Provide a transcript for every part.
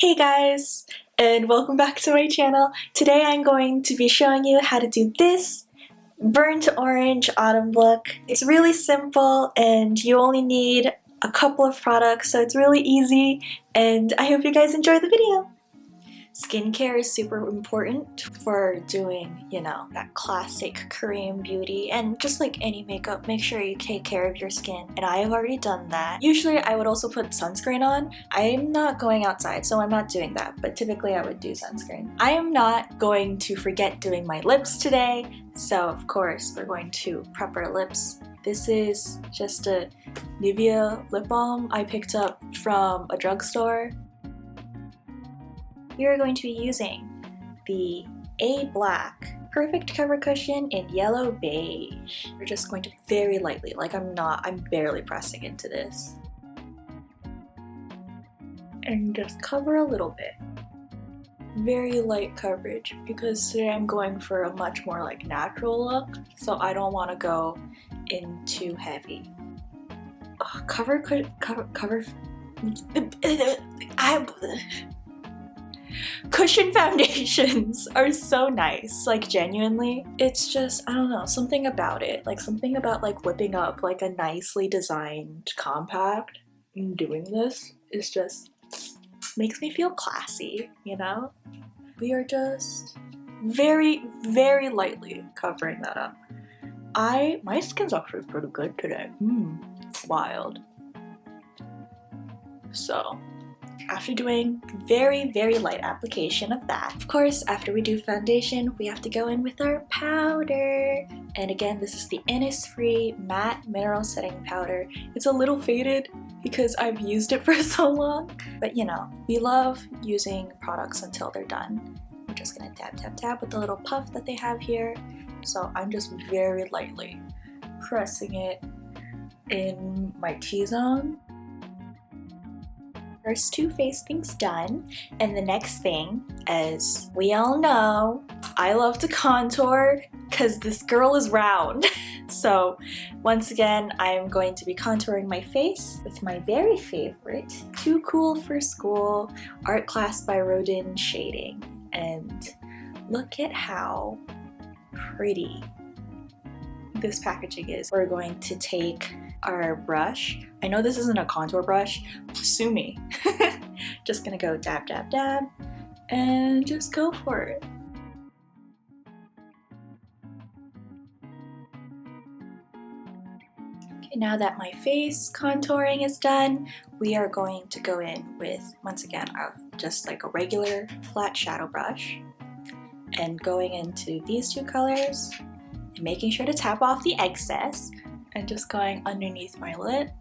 Hey guys, and welcome back to my channel. Today I'm going to be showing you how to do this burnt orange autumn look. It's really simple and you only need a couple of products, so it's really easy, and I hope you guys enjoy the video. Skincare is super important for doing, you know, that classic Korean beauty, and just like any makeup, make sure you take care of your skin, and I have already done that. Usually I would also put sunscreen on. I'm not going outside, so I'm not doing that, but typically I would do sunscreen. I am not going to forget doing my lips today, so of course we're going to prep our lips. This is just a Nivea lip balm I picked up from a drugstore. We are going to be using the A.BLACK Perfect Cover Cushion in Yellow Beige. We're just going to very lightly, like I'm barely pressing into this. And just cover a little bit. Very light coverage because today I'm going for a much more like natural look, so I don't want to go in too heavy. Cushion foundations are so nice, like genuinely. It's just, I don't know, something about it. Like something about like whipping up like a nicely designed compact and doing this is just makes me feel classy, you know? We are just very, very lightly covering that up. My skin's actually pretty good today. Wild. So, after doing very, very light application of that, of course, after we do foundation, we have to go in with our powder. And again, this is the INNISFREE Matte Mineral Setting Powder. It's a little faded because I've used it for so long, but you know, we love using products until they're done. I'm just gonna dab, dab, dab with the little puff that they have here. So I'm just very lightly pressing it in my T-zone. First two face things done, and the next thing, as we all know, I love to contour because this girl is round. So once again, I'm going to be contouring my face with my very favorite Too Cool for School Art Class by RODIN shading. And look at how pretty this packaging is. We're going to take our brush. I know this isn't a contour brush, sue me. Just gonna go dab, dab, dab, and just go for it. Okay, now that my face contouring is done, we are going to go in with, once again, just like a regular flat shadow brush, and going into these two colors, and making sure to tap off the excess, and just going underneath my lid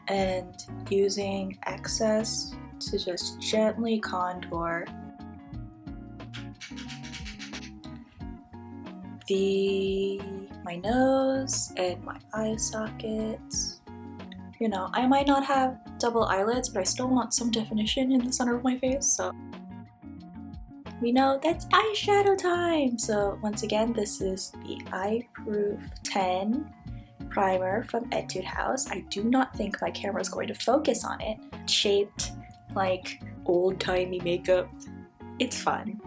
and using excess to just gently contour my nose and my eye sockets. You know, I might not have double eyelids, but I still want some definition in the center of my face, so we know that's eyeshadow time! So once again, this is the Eye Proof 10 primer from Etude House. I do not think my camera is going to focus on it. It's shaped like old-timey makeup. It's fun.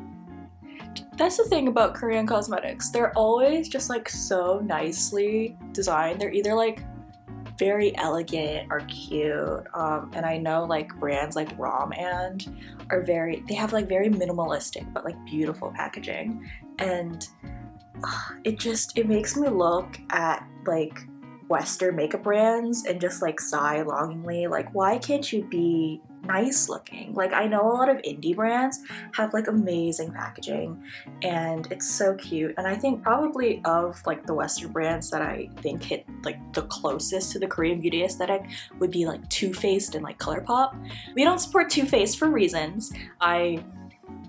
That's the thing about Korean cosmetics. They're always just like so nicely designed. They're either like very elegant or cute, and I know like brands like Rom&D are they have like very minimalistic but like beautiful packaging, and it makes me look at like Western makeup brands and just like sigh longingly, like why can't you be nice looking? Like I know a lot of indie brands have like amazing packaging and it's so cute, and I think probably of like the Western brands that I think hit like the closest to the Korean beauty aesthetic would be like Too Faced and like COLOURPOP. We don't support Too Faced for reasons. I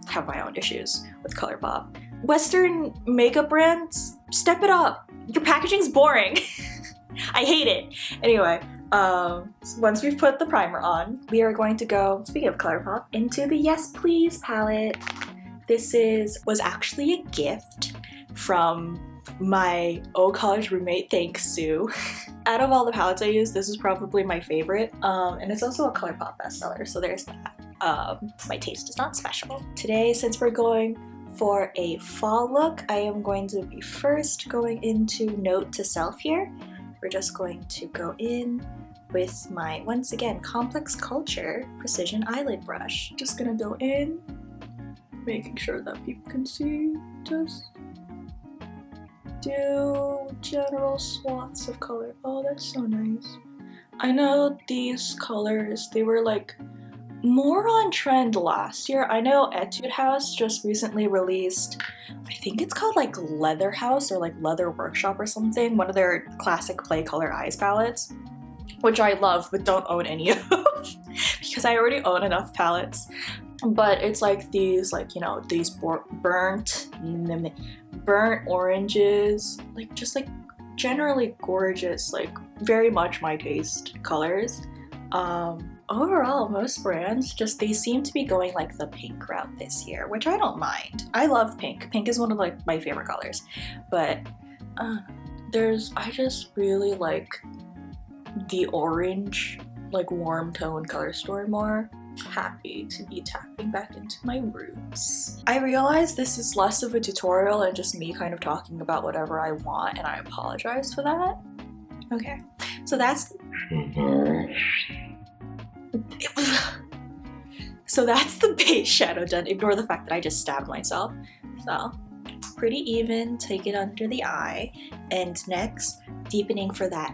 have my own issues with COLOURPOP. Western makeup brands, step it up. Your packaging's boring. I hate it. Anyway, so once we've put the primer on, we are going to go, speaking of COLOURPOP, into the Yes Please palette. This was actually a gift from my old college roommate, thanks Sue. Out of all the palettes I use, this is probably my favorite, and it's also a COLOURPOP bestseller, so there's that. my taste is not special. Today, since we're going for a fall look, I am going to be first going into Note to Self here. We're just going to go in with my, once again, Complex Culture Precision Eyelid Brush. Just gonna go in, making sure that people can see, just do general swaths of color. Oh, that's so nice. I know these colors, they were like more on trend last year. I know Etude House just recently released, I think it's called like Leather House or like Leather Workshop or something, one of their classic Play Color Eyes palettes, which I love but don't own any of because I already own enough palettes. But it's like these, like, you know, these burnt oranges, like just like generally gorgeous, like very much my taste colors. Overall, most brands just, they seem to be going like the pink route this year, which I don't mind. I love pink. Pink is one of like my favorite colors, but I just really like the orange, like warm tone color story more. Happy to be tapping back into my roots. I realize this is less of a tutorial and just me kind of talking about whatever I want, and I apologize for that. Okay, so that's the base shadow done. Ignore the fact that I just stabbed myself. So pretty even, take it under the eye, and next, deepening for that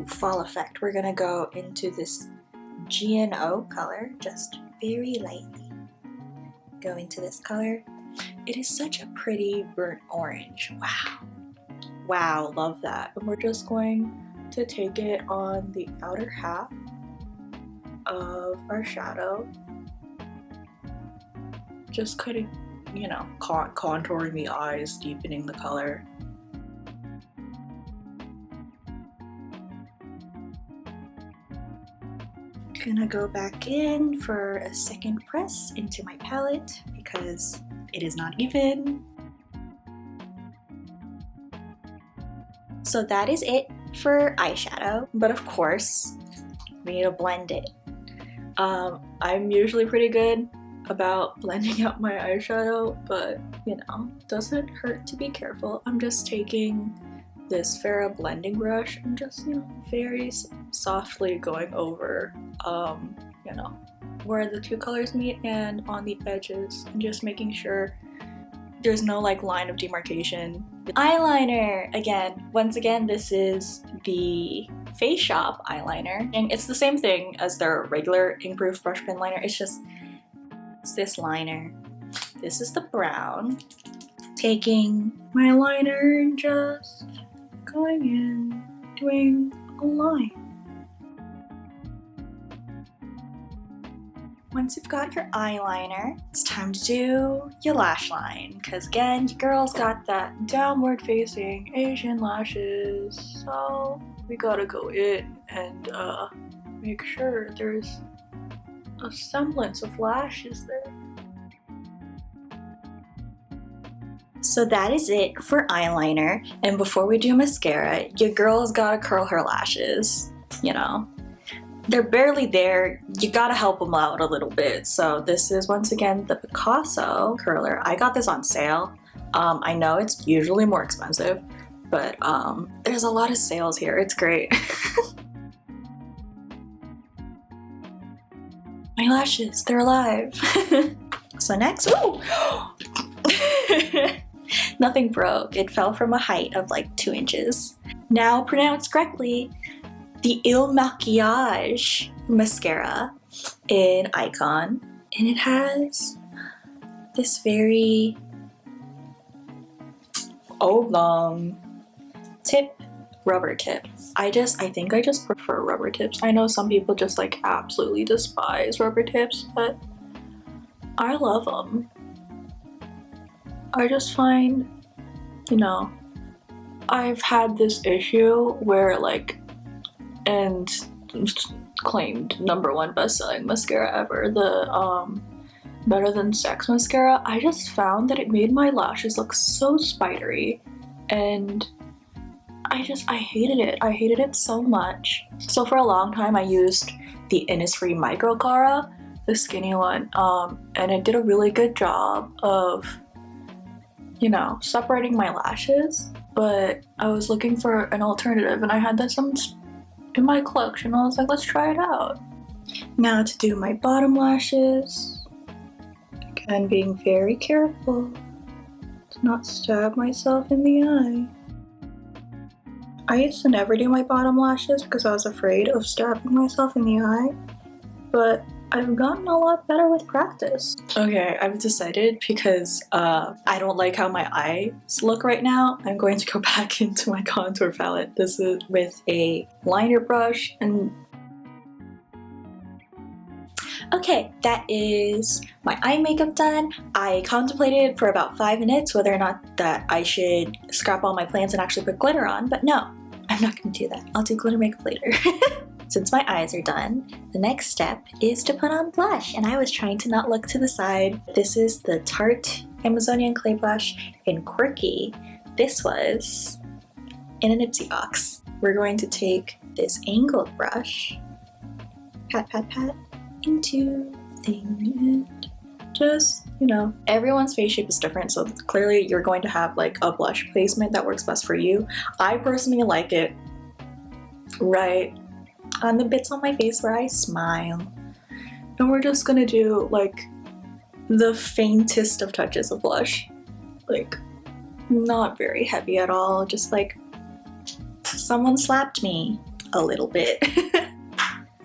fall effect, we're gonna go into this GNO color, just very lightly. Go into this color. It is such a pretty burnt orange. Wow. Wow, love that. And we're just going to take it on the outer half of our shadow. Just kind of, you know, contouring the eyes, deepening the color. Gonna go back in for a second press into my palette because it is not even. So that is it for eyeshadow, but of course we need to blend it. I'm usually pretty good about blending out my eyeshadow, but you know, doesn't hurt to be careful. I'm just taking this Farrah blending brush and just, you know, very softly going over, you know, where the two colors meet and on the edges, and just making sure there's no like line of demarcation. Eyeliner! Again, once again, this is the Face Shop eyeliner, and it's the same thing as their regular ink-proof brush pen liner. It's just, it's this liner. This is the brown. Taking my liner and just going in, doing a line. Once you've got your eyeliner, it's time to do your lash line, because again, your girl's got that downward facing Asian lashes, so we gotta go in and make sure there's a semblance of lashes there. So that is it for eyeliner, and before we do mascara, your girl's gotta curl her lashes, you know. They're barely there, you gotta help them out a little bit. So this is once again the Picasso curler. I got this on sale. I know it's usually more expensive, but there's a lot of sales here, it's great. My lashes, they're alive. So next, ooh! Nothing broke, it fell from a height of like 2 inches. Now pronounced correctly, the MAKIAGE mascara in Icon, and it has this very oblong tip, rubber tip. I think I just prefer rubber tips. I know some people just like absolutely despise rubber tips, but I love them. I just find, you know, I've had this issue where like, and claimed #1 best-selling mascara ever, the Better Than Sex mascara, I just found that it made my lashes look so spidery, and I hated it. I hated it so much. So for a long time I used the Innisfree Micro Cara, the skinny one, and it did a really good job of, you know, separating my lashes, but I was looking for an alternative and I had this in my collection. I was like, let's try it out. Now to do my bottom lashes. Again, being very careful to not stab myself in the eye. I used to never do my bottom lashes because I was afraid of stabbing myself in the eye, but I've gotten a lot better with practice. Okay, I've decided because I don't like how my eyes look right now, I'm going to go back into my contour palette. This is with a liner brush and... Okay, that is my eye makeup done. I contemplated for about 5 minutes whether or not that I should scrap all my plans and actually put glitter on, but no, I'm not going to do that. I'll do glitter makeup later. Since my eyes are done, the next step is to put on blush, and I was trying to not look to the side. This is the Tarte Amazonian Clay Blush in Quirky. This was in a Nipsey box. We're going to take this angled brush, pat, pat, pat, into the thing, and just, you know, everyone's face shape is different, so clearly you're going to have like a blush placement that works best for you. I personally like it right on the bits on my face where I smile. And we're just gonna do like the faintest of touches of blush. Like, not very heavy at all, just like someone slapped me a little bit.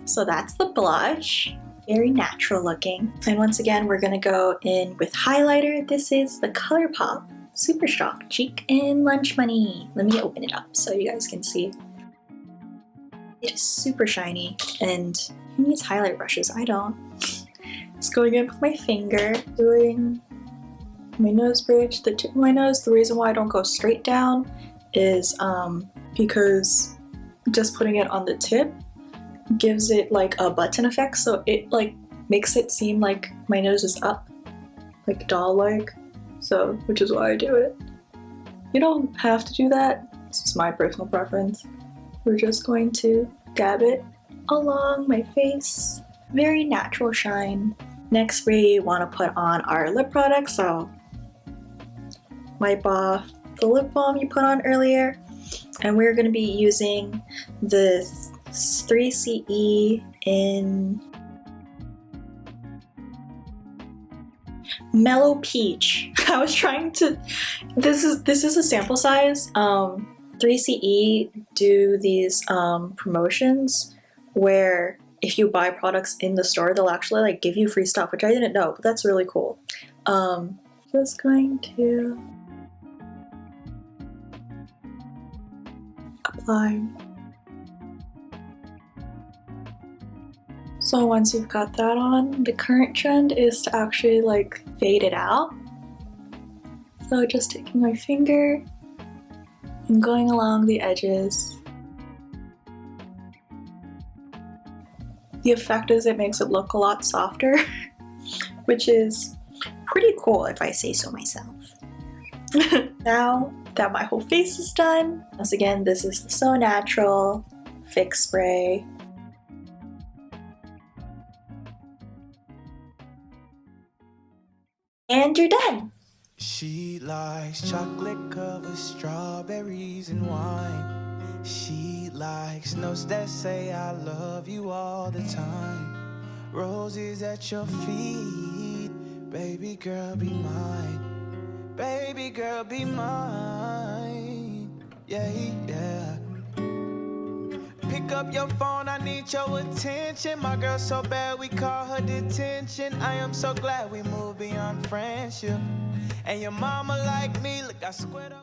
So that's the blush. Very natural looking. And once again, we're gonna go in with highlighter. This is the ColourPop Super Strong Cheek and Lunch Money. Let me open it up so you guys can see. It is super shiny, and who needs highlight brushes? I don't. Just going in with my finger, doing my nose bridge, the tip of my nose. The reason why I don't go straight down is because just putting it on the tip gives it like a button effect, so it like makes it seem like my nose is up, like doll-like. So, which is why I do it. You don't have to do that. This is my personal preference. We're just going to dab it along my face. Very natural shine. Next, we want to put on our lip product, so wipe off the lip balm you put on earlier, and we're going to be using the 3CE in Mellow Peach. I was trying to... This is a sample size. 3CE do these promotions where if you buy products in the store, they'll actually like give you free stuff, which I didn't know, but that's really cool. Just going to apply. So once you've got that on, the current trend is to actually like fade it out. So just taking my finger and going along the edges. The effect is it makes it look a lot softer, which is pretty cool if I say so myself. Now that my whole face is done, once again, this is the So Natural FIXX spray. And you're done! She likes chocolate covered strawberries and wine. She likes notes that say I love you all the time. Roses at your feet, baby girl be mine. Baby girl be mine. Yeah, yeah. Pick up your phone, I need your attention. My girl so bad we call her detention. I am so glad we moved beyond friendship. And your mama like me, look I squared up.